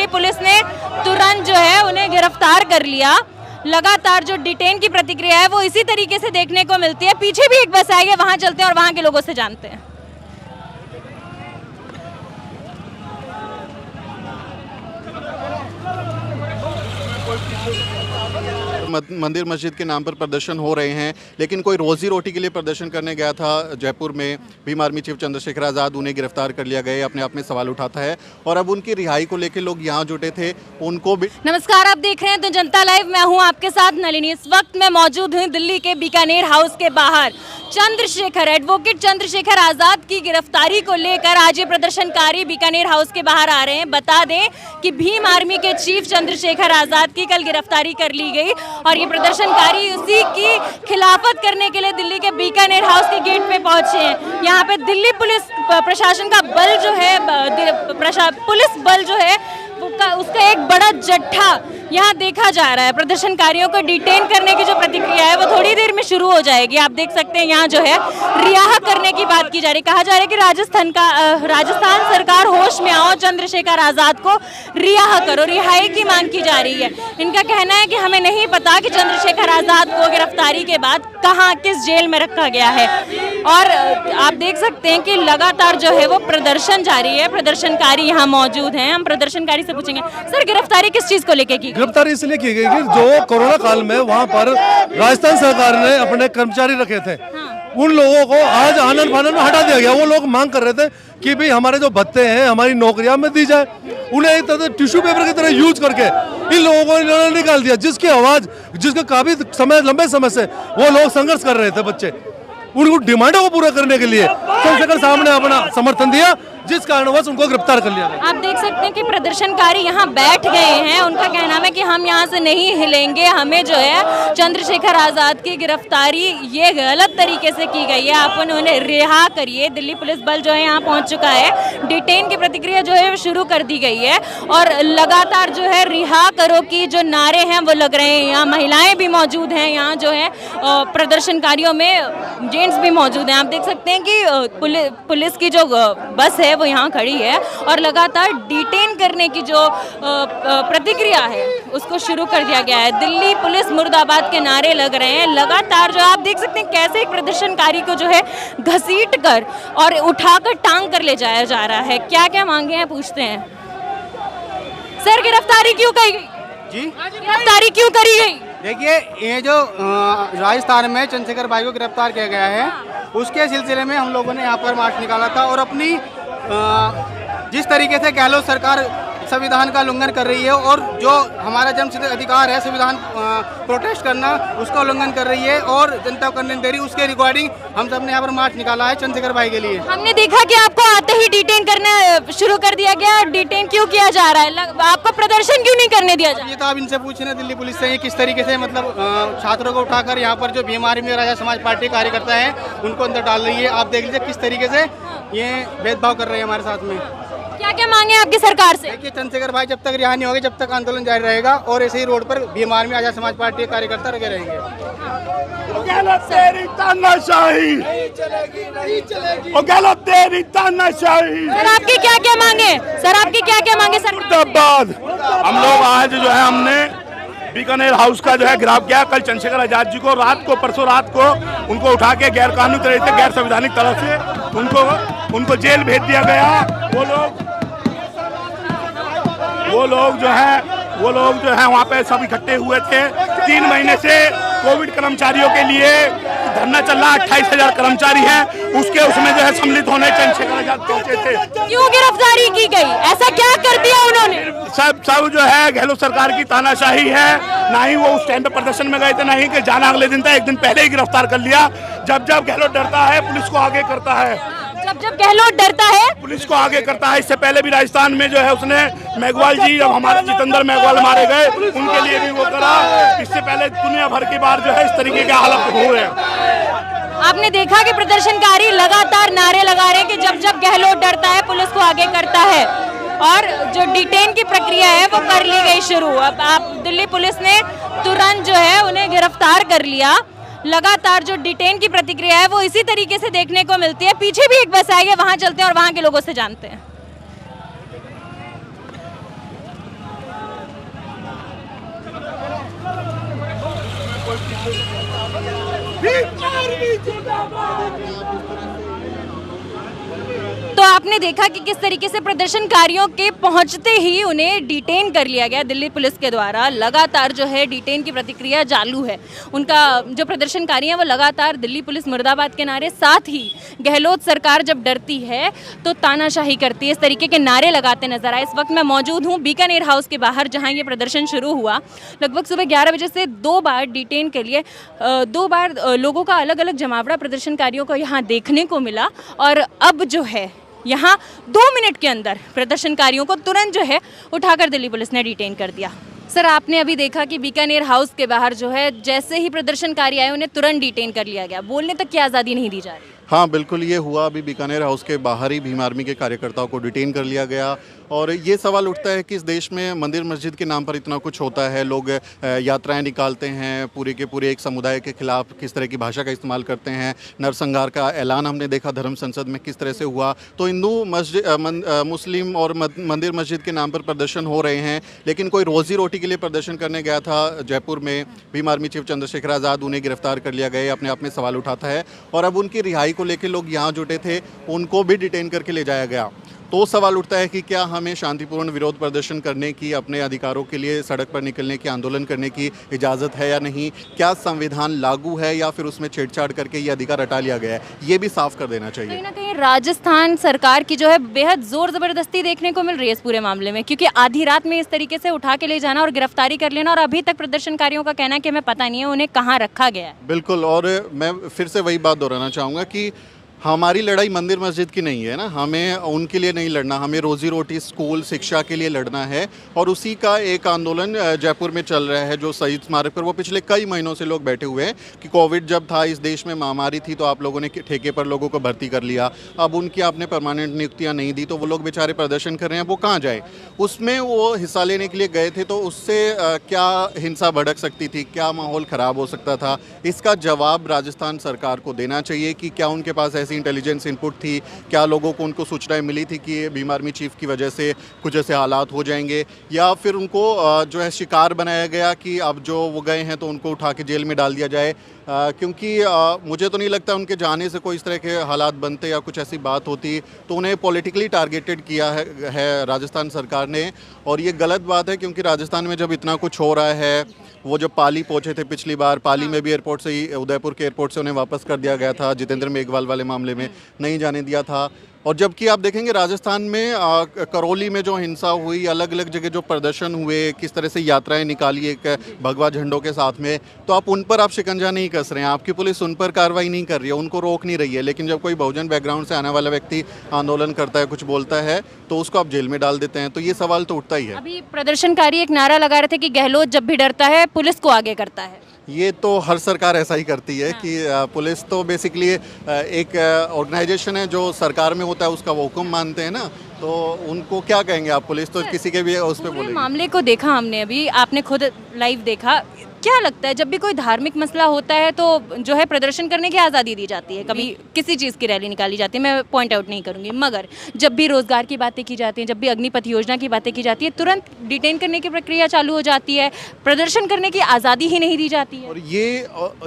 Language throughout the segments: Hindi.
पुलिस ने तुरंत जो है उन्हें गिरफ्तार कर लिया। लगातार जो डिटेन की प्रतिक्रिया है वो इसी तरीके से देखने को मिलती है। पीछे भी एक बस आई है, वहां चलते हैं और वहां के लोगों से जानते हैं। मंदिर मस्जिद के नाम पर प्रदर्शन हो रहे हैं, लेकिन कोई रोजी रोटी के लिए प्रदर्शन करने गया था जयपुर में। भीम आर्मी चीफ चंद्रशेखर आज़ाद, उन्हें गिरफ्तार कर लिया गया, अपने आप में सवाल उठाता है और अब उनकी रिहाई को लेकर लोग यहाँ जुटे थे, उनको भी। नमस्कार, आप देख रहे हैं तो जनता लाइव, मैं हूँ आपके साथ नलिनी। इस वक्त मैं मौजूद हूँ दिल्ली के बीकानेर हाउस के बाहर। एडवोकेट चंद्रशेखर आज़ाद की गिरफ्तारी को लेकर आज ये प्रदर्शनकारी बीकानेर हाउस के बाहर आ रहे हैं। बता दें कि भीम आर्मी के चीफ चंद्रशेखर आज़ाद की कल गिरफ्तारी कर ली गई और ये प्रदर्शनकारी उसी की खिलाफत करने के लिए दिल्ली के बीकानेर हाउस के गेट पे पहुंचे हैं। यहाँ पे दिल्ली पुलिस प्रशासन का बल जो है, पुलिस बल जो है उसका एक बड़ा जत्था यहाँ देखा जा रहा है। प्रदर्शनकारियों को डिटेन करने की जो प्रतिक्रिया है वो थोड़ी देर में शुरू हो जाएगी। आप देख सकते हैं यहाँ जो है रिहा करने की बात की जा रही है। कहा जा रहा है कि राजस्थान सरकार होश में आओ, चंद्रशेखर आज़ाद को रिहा करो, रिहाई की मांग की जा रही है। इनका कहना है कि हमें नहीं पता कि चंद्रशेखर आज़ाद को गिरफ्तारी के बाद कहाँ किस जेल में रखा गया है। और आप देख सकते हैं कि लगातार जो है वो प्रदर्शन जारी है। प्रदर्शनकारी यहाँ मौजूद हैं, हम प्रदर्शनकारी से पूछेंगे, सर गिरफ्तारी किस चीज को लेके की? गिरफ्तारी इसलिए की गई कि जो कोरोना काल में वहाँ पर राजस्थान सरकार ने अपने कर्मचारी रखे थे, उन लोगों को आज आनन फानन में हटा दिया गया। वो लोग मांग कर रहे थे कि भाई हमारे जो भत्ते हैं, हमारी नौकरियां में दी जाए। उन्हें एक तरह टिश्यू पेपर की तरह यूज करके इन लोगों को इन्होंने निकाल दिया, जिसकी आवाज, जिसके काफी समय, लंबे समय से वो लोग संघर्ष कर रहे थे। बच्चे उनको डिमांडों को पूरा करने के लिए चंद्रशेखर साहब ने अपना समर्थन दिया, जिस कारणवश उनको गिरफ्तार कर लिया। आप देख सकते हैं कि प्रदर्शनकारी यहाँ बैठ गए हैं। उनका कहना है कि हम यहाँ से नहीं हिलेंगे, हमें जो है चंद्रशेखर आज़ाद की गिरफ्तारी ये गलत तरीके से की गई है, आप उन्हें रिहा करिए। दिल्ली पुलिस बल जो है यहाँ पहुँच चुका है। डिटेन की प्रतिक्रिया जो है शुरू कर दी गई है और लगातार जो है रिहा करो की जो नारे हैं वो लग रहे हैं। यहाँ महिलाएं भी मौजूद हैं, यहाँ जो है प्रदर्शनकारियों में जेंट्स भी मौजूद हैं। आप देख सकते हैं कि पुलिस की जो बस है वो यहाँ खड़ी है और लगातार डिटेन करने की जो प्रतिक्रिया है उसको शुरू कर दिया गया है। दिल्ली पुलिस मुर्दाबाद के नारे लग रहे हैं। लगातार जो आप देख सकते हैं कैसे एक प्रदर्शनकारी को जो है घसीट कर और उठाकर टांग कर ले जाया जा रहा है। क्या क्या मांगे हैं पूछते हैं। सर गिरफ्तारी क्यों करी गई? जी गिरफ्तारी क्यों करी गई? देखिए, ये जो राजस्थान में चंद्रशेखर भाई को गिरफ्तार किया गया है, उसके सिलसिले में हम लोगों ने यहाँ पर मार्च निकाला था और अपनी जिस तरीके से गहलोत सरकार संविधान का उल्लंघन कर रही है और जो हमारा जन्मसिद्ध अधिकार है संविधान प्रोटेस्ट करना, उसका उल्लंघन कर रही है और जनता को करने दे रही, उसके रिगार्डिंग हम सब ने यहाँ पर मार्च निकाला है चंद्रशेखर भाई के लिए। हमने देखा कि आपको आते ही डिटेन करना शुरू कर दिया गया। डिटेन क्यों किया जा रहा है? आपको प्रदर्शन क्यों नहीं करने दिया जा रहा? ये तो आप इनसे पूछ रहे हैं दिल्ली पुलिस से, ये किस तरीके से मतलब छात्रों को उठाकर यहाँ पर जो भीम आर्मी और राजा समाज पार्टी कार्यकर्ता है उनको अंदर डाल रही है। आप देख लीजिए किस तरीके से ये भेदभाव कर रहे हैं हमारे साथ में। क्या क्या मांगे आपकी सरकार से? देखिए, चंद्रशेखर भाई जब तक रिहा नहीं होंगे, जब तक आंदोलन जारी रहेगा और ऐसे ही रोड पर भीम आर्मी आजाद समाज पार्टी के कार्यकर्ता लगे रहेंगे। सर आपकी क्या क्या मांगे? सर आपकी क्या क्या मांगे? सर हम लोग आज जो है हमने बीकानेर हाउस का जो है गिरफ्तार किया कल चंद्रशेखर आजाद जी को। रात को, परसों रात को उनको उठा के गैर कानूनी तरीके से, गैर संवैधानिक तरह से उनको जेल भेज दिया गया। वो लोग जो है वहाँ पे सब इकट्ठे हुए थे। 3 महीने से कोविड कर्मचारियों के लिए धरना चल रहा। 28,000 कर्मचारी हैं, उसमें जो है सम्मिलित होने चंद्रशेखर आजाद पहुंचे थे। क्यों गिरफ्तारी की गई? ऐसा क्या कर दिया उन्होंने? सब जो है गहलोत सरकार की तानाशाही है। ना ही वो उस टाइम पे प्रदर्शन में गए थे, ना ही कि जाना अगले दिन था, एक दिन पहले ही गिरफ्तार कर लिया। जब गहलोत डरता है पुलिस को आगे करता है। जब गहलोत डरता है पुलिस को आगे करता है। इससे पहले भी राजस्थान में जो है उसने मेघवाल जी, जब हमारे जितेंद्र मेघवाल मारे गए, उनके लिए भी वो करा। इससे पहले दुनिया भर की बार जो है इस तरीके के हालत हो रहे हैं। आपने देखा कि प्रदर्शनकारी लगातार नारे लगा रहे हैं कि जब गहलोत डरता है पुलिस को आगे करता है और जो डिटेन की प्रक्रिया है वो कर ली गई शुरू। अब आप दिल्ली पुलिस ने तुरंत जो है उन्हें गिरफ्तार कर लिया। लगातार जो डिटेन की प्रतिक्रिया है वो इसी तरीके से देखने को मिलती है। पीछे भी एक बस आई है, वहां चलते हैं और वहां के लोगों से जानते हैं। तो आपने देखा कि किस तरीके से प्रदर्शनकारियों के पहुंचते ही उन्हें डिटेन कर लिया गया दिल्ली पुलिस के द्वारा। लगातार जो है डिटेन की प्रतिक्रिया चालू है। उनका जो प्रदर्शनकारी हैं वो लगातार दिल्ली पुलिस मुर्दाबाद के नारे, साथ ही गहलोत सरकार जब डरती है तो तानाशाही करती है, इस तरीके के नारे लगाते नजर आए। इस वक्त मैं मौजूद हूँ बीकानेर हाउस के बाहर, जहाँ ये प्रदर्शन शुरू हुआ। लगभग सुबह 11 बजे से 2 बार डिटेन के लिए 2 बार लोगों का अलग अलग जमावड़ा प्रदर्शनकारियों को यहाँ देखने को मिला। और अब जो है यहाँ 2 मिनट के अंदर प्रदर्शनकारियों को तुरंत जो है उठाकर दिल्ली पुलिस ने डिटेन कर दिया। सर, आपने अभी देखा कि बीकानेर हाउस के बाहर जो है जैसे ही प्रदर्शनकारी आए उन्हें तुरंत डिटेन कर लिया गया, बोलने तक की आज़ादी नहीं दी जा रही। हाँ बिल्कुल, ये हुआ। अभी बीकानेर हाउस के बाहर ही भीम आर्मी के कार्यकर्ताओं को डिटेन कर लिया गया। और ये सवाल उठता है कि इस देश में मंदिर मस्जिद के नाम पर इतना कुछ होता है, लोग यात्राएं निकालते हैं, पूरे के पूरे एक समुदाय के खिलाफ किस तरह की भाषा का इस्तेमाल करते हैं। नरसंहार का ऐलान हमने देखा धर्म संसद में किस तरह से हुआ। तो हिंदू मुस्लिम और मंदिर मस्जिद के नाम पर प्रदर्शन हो रहे हैं, लेकिन कोई रोज़ी रोटी के लिए प्रदर्शन करने गया था जयपुर में, भीम आर्मी चीफ चंद्रशेखर आज़ाद, उन्हें गिरफ्तार कर लिया गया। अपने आप में सवाल उठाता है। और अब उनकी रिहाई को लेकर लोग यहाँ जुटे थे, उनको भी डिटेन करके ले जाया गया। तो सवाल उठता है कि क्या हमें शांतिपूर्ण विरोध प्रदर्शन करने की, अपने अधिकारों के लिए सड़क पर निकलने की, आंदोलन करने की इजाज़त है या नहीं? क्या संविधान लागू है या फिर उसमें छेड़छाड़ करके ये अधिकार हटा लिया गया है? ये भी साफ कर देना चाहिए। कहीं ना कहीं राजस्थान सरकार की जो है बेहद जोर ज़बरदस्ती देखने को मिल रही है इस पूरे मामले में, क्योंकि आधी रात में इस तरीके से उठा के ले जाना और गिरफ्तारी कर लेना, और अभी तक प्रदर्शनकारियों का कहना है कि हमें पता नहीं है उन्हें कहाँ रखा गया है। बिल्कुल, और मैं फिर से वही बात दोहराना चाहूँगा कि हमारी लड़ाई मंदिर मस्जिद की नहीं है ना, हमें उनके लिए नहीं लड़ना, हमें रोजी रोटी, स्कूल, शिक्षा के लिए लड़ना है। और उसी का एक आंदोलन जयपुर में चल रहा है, जो शहीद स्मारक पर वो पिछले कई महीनों से लोग बैठे हुए हैं कि कोविड जब था, इस देश में महामारी थी, तो आप लोगों ने ठेके पर लोगों को भर्ती कर लिया। अब उनकी आपने परमानेंट नियुक्तियाँ नहीं दी, तो वो लोग बेचारे प्रदर्शन कर रहे हैं, वो कहाँ जाए? उसमें वो हिस्सा लेने के लिए गए थे, तो उससे क्या हिंसा भड़क सकती थी, क्या माहौल ख़राब हो सकता था? इसका जवाब राजस्थान सरकार को देना चाहिए कि क्या उनके पास ऐसी इंटेलिजेंस इनपुट थी, क्या लोगों को उनको सूचनाएं मिली थी कि भीम आर्मी चीफ की वजह से कुछ ऐसे हालात हो जाएंगे, या फिर उनको जो है शिकार बनाया गया कि अब जो वो गए हैं तो उनको उठा के जेल में डाल दिया जाए। क्योंकि मुझे तो नहीं लगता उनके जाने से कोई इस तरह के हालात बनते या कुछ ऐसी बात होती। तो उन्हें पॉलिटिकली टारगेटेड किया है राजस्थान सरकार ने, और ये गलत बात है, क्योंकि राजस्थान में जब इतना कुछ हो रहा है, वो जब पाली पहुंचे थे पिछली बार, पाली में भी एयरपोर्ट से ही, उदयपुर के एयरपोर्ट से उन्हें वापस कर दिया गया था, जितेंद्र मेघवाल वाले मामले में नहीं जाने दिया था। और जबकि आप देखेंगे राजस्थान में करौली में जो हिंसा हुई, अलग अलग जगह जो प्रदर्शन हुए, किस तरह से यात्राएं निकाली एक भगवा झंडों के साथ में, तो आप उन पर आप शिकंजा नहीं कस रहे हैं, आपकी पुलिस उन पर कार्रवाई नहीं कर रही है, उनको रोक नहीं रही है। लेकिन जब कोई बहुजन बैकग्राउंड से आने वाला व्यक्ति आंदोलन करता है, कुछ बोलता है, तो उसको आप जेल में डाल देते हैं। तो ये सवाल तो उठता ही है। अभी प्रदर्शनकारी एक नारा लगा रहे थे कि गहलोत जब भी डरता है पुलिस को आगे करता है। ये तो हर सरकार ऐसा ही करती है कि पुलिस तो बेसिकली एक ऑर्गेनाइजेशन है जो सरकार में होता है, उसका वो हुक्म मानते हैं ना, तो उनको क्या कहेंगे आप? पुलिस तो किसी के भी उस पर बोलेंगे। मामले को देखा हमने, अभी आपने खुद लाइव देखा, क्या लगता है जब भी कोई धार्मिक मसला होता है तो जो है प्रदर्शन करने की आज़ादी दी जाती है, कभी किसी चीज़ की रैली निकाली जाती है, मैं पॉइंट आउट नहीं करूंगी, मगर जब भी रोज़गार की बातें की जाती हैं, जब भी अग्निपथ योजना की बातें की जाती है, तुरंत डिटेन करने की प्रक्रिया चालू हो जाती है, प्रदर्शन करने की आज़ादी ही नहीं दी जाती है। और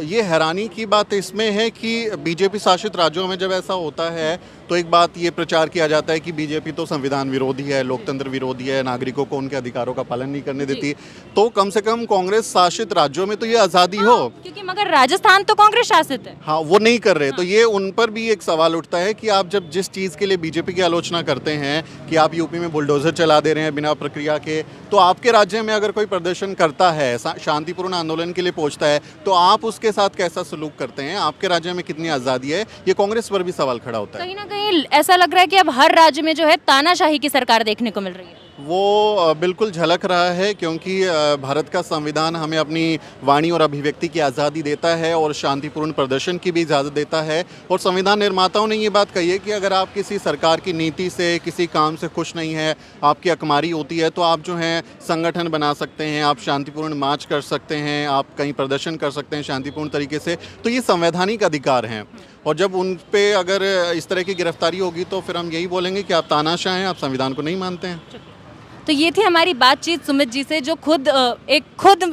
ये हैरानी की बात इसमें है कि बीजेपी शासित राज्यों में जब ऐसा होता है तो एक बात ये प्रचार किया जाता है कि बीजेपी तो संविधान विरोधी है, लोकतंत्र विरोधी है, नागरिकों को उनके अधिकारों का पालन नहीं करने देती। तो कम से कम कांग्रेस शासित राज्यों में तो ये आज़ादी हो, क्योंकि मगर राजस्थान तो कांग्रेस शासित है। हाँ, वो नहीं कर रहे। तो ये उन पर भी एक सवाल उठता है कि आप जब जिस चीज़ के लिए बीजेपी की आलोचना करते हैं कि आप यूपी में बुलडोजर चला दे रहे हैं बिना प्रक्रिया के, तो आपके राज्य में अगर कोई प्रदर्शन करता है, शांतिपूर्ण आंदोलन के लिए पहुंचता है, तो आप उसके साथ कैसा सलूक करते हैं? आपके राज्य में कितनी आज़ादी है? ये कांग्रेस पर भी सवाल खड़ा होता है। कहीं ना कहीं ऐसा लग रहा है कि अब हर राज्य में जो है तानाशाही की सरकार देखने को मिल रही है। वो बिल्कुल झलक रहा है, क्योंकि भारत का संविधान हमें अपनी वाणी और अभिव्यक्ति की आज़ादी देता है और शांतिपूर्ण प्रदर्शन की भी इजाज़त देता है। और संविधान निर्माताओं ने ये बात कही है कि अगर आप किसी सरकार की नीति से, किसी काम से खुश नहीं है, आपकी अकमारी होती है, तो आप जो हैं संगठन बना सकते हैं, आप शांतिपूर्ण मार्च कर सकते हैं, आप कहीं प्रदर्शन कर सकते हैं शांतिपूर्ण तरीके से। तो ये संवैधानिक अधिकार हैं, और जब उन पे अगर इस तरह की गिरफ्तारी होगी तो फिर हम यही बोलेंगे कि आप तानाशाह हैं, आप संविधान को नहीं मानते हैं। तो ये थी हमारी बातचीत सुमित जी से, जो खुद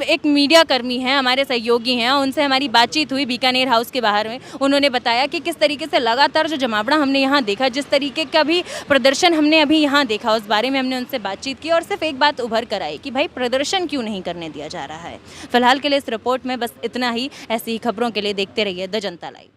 एक मीडिया कर्मी हैं, हमारे सहयोगी हैं। उनसे हमारी बातचीत हुई बीकानेर हाउस के बाहर में। उन्होंने बताया कि किस तरीके से लगातार जो जमावड़ा हमने यहाँ देखा, जिस तरीके का भी प्रदर्शन हमने अभी यहाँ देखा, उस बारे में हमने उनसे बातचीत की और सिर्फ एक बात उभर कर आई कि भाई प्रदर्शन क्यों नहीं करने दिया जा रहा है। फिलहाल के लिए इस रिपोर्ट में बस इतना ही। ऐसी ही खबरों के लिए देखते रहिए द जनता लाइव।